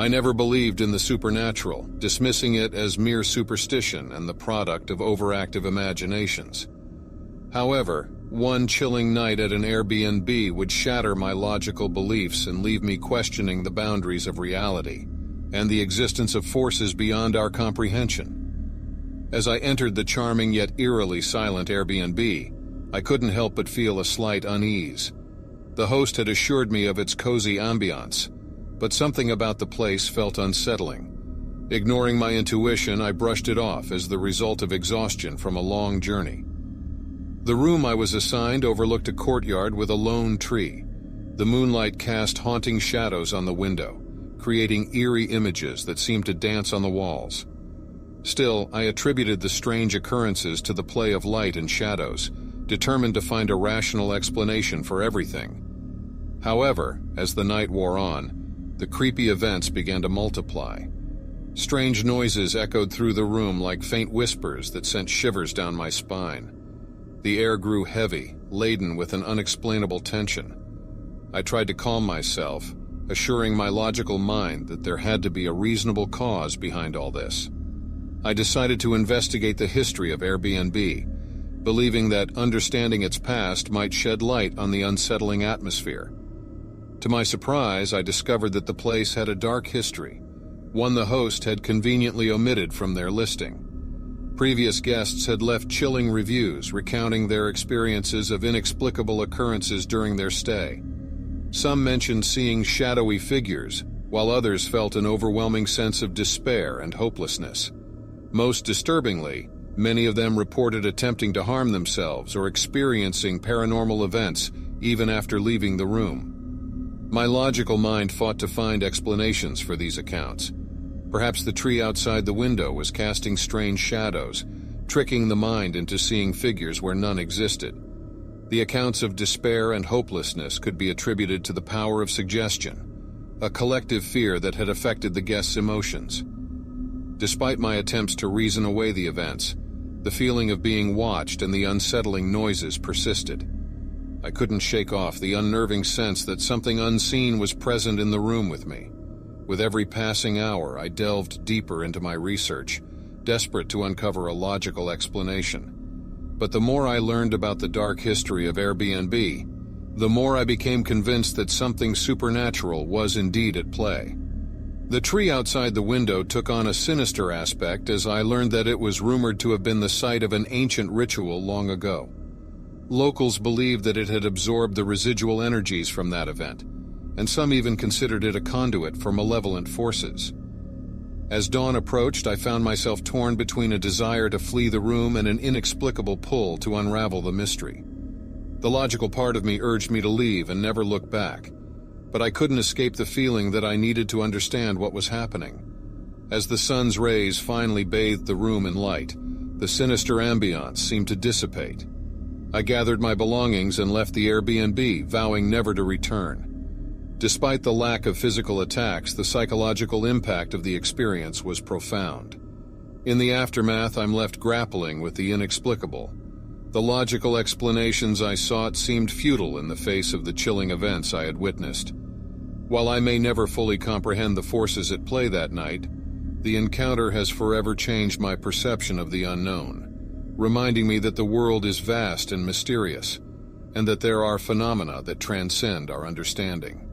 I never believed in the supernatural, dismissing it as mere superstition and the product of overactive imaginations. However, one chilling night at an Airbnb would shatter my logical beliefs and leave me questioning the boundaries of reality and the existence of forces beyond our comprehension. As I entered the charming yet eerily silent Airbnb, I couldn't help but feel a slight unease. The host had assured me of its cozy ambiance, but something about the place felt unsettling. Ignoring my intuition, I brushed it off as the result of exhaustion from a long journey. The room I was assigned overlooked a courtyard with a lone tree. The moonlight cast haunting shadows on the window, creating eerie images that seemed to dance on the walls. Still, I attributed the strange occurrences to the play of light and shadows, determined to find a rational explanation for everything. However, as the night wore on, the creepy events began to multiply. Strange noises echoed through the room like faint whispers that sent shivers down my spine. The air grew heavy, laden with an unexplainable tension. I tried to calm myself, assuring my logical mind that there had to be a reasonable cause behind all this. I decided to investigate the history of Airbnb, believing that understanding its past might shed light on the unsettling atmosphere. To my surprise, I discovered that the place had a dark history, one the host had conveniently omitted from their listing. Previous guests had left chilling reviews recounting their experiences of inexplicable occurrences during their stay. Some mentioned seeing shadowy figures, while others felt an overwhelming sense of despair and hopelessness. Most disturbingly, many of them reported attempting to harm themselves or experiencing paranormal events even after leaving the room. My logical mind fought to find explanations for these accounts. Perhaps the tree outside the window was casting strange shadows, tricking the mind into seeing figures where none existed. The accounts of despair and hopelessness could be attributed to the power of suggestion, a collective fear that had affected the guests' emotions. Despite my attempts to reason away the events, the feeling of being watched and the unsettling noises persisted. I couldn't shake off the unnerving sense that something unseen was present in the room with me. With every passing hour, I delved deeper into my research, desperate to uncover a logical explanation. But the more I learned about the dark history of Airbnb, the more I became convinced that something supernatural was indeed at play. The tree outside the window took on a sinister aspect as I learned that it was rumored to have been the site of an ancient ritual long ago. Locals believed that it had absorbed the residual energies from that event, and some even considered it a conduit for malevolent forces. As dawn approached, I found myself torn between a desire to flee the room and an inexplicable pull to unravel the mystery. The logical part of me urged me to leave and never look back, but I couldn't escape the feeling that I needed to understand what was happening. As the sun's rays finally bathed the room in light, the sinister ambiance seemed to dissipate. I gathered my belongings and left the Airbnb, vowing never to return. Despite the lack of physical attacks, the psychological impact of the experience was profound. In the aftermath, I'm left grappling with the inexplicable. The logical explanations I sought seemed futile in the face of the chilling events I had witnessed. While I may never fully comprehend the forces at play that night, the encounter has forever changed my perception of the unknown, reminding me that the world is vast and mysterious, and that there are phenomena that transcend our understanding.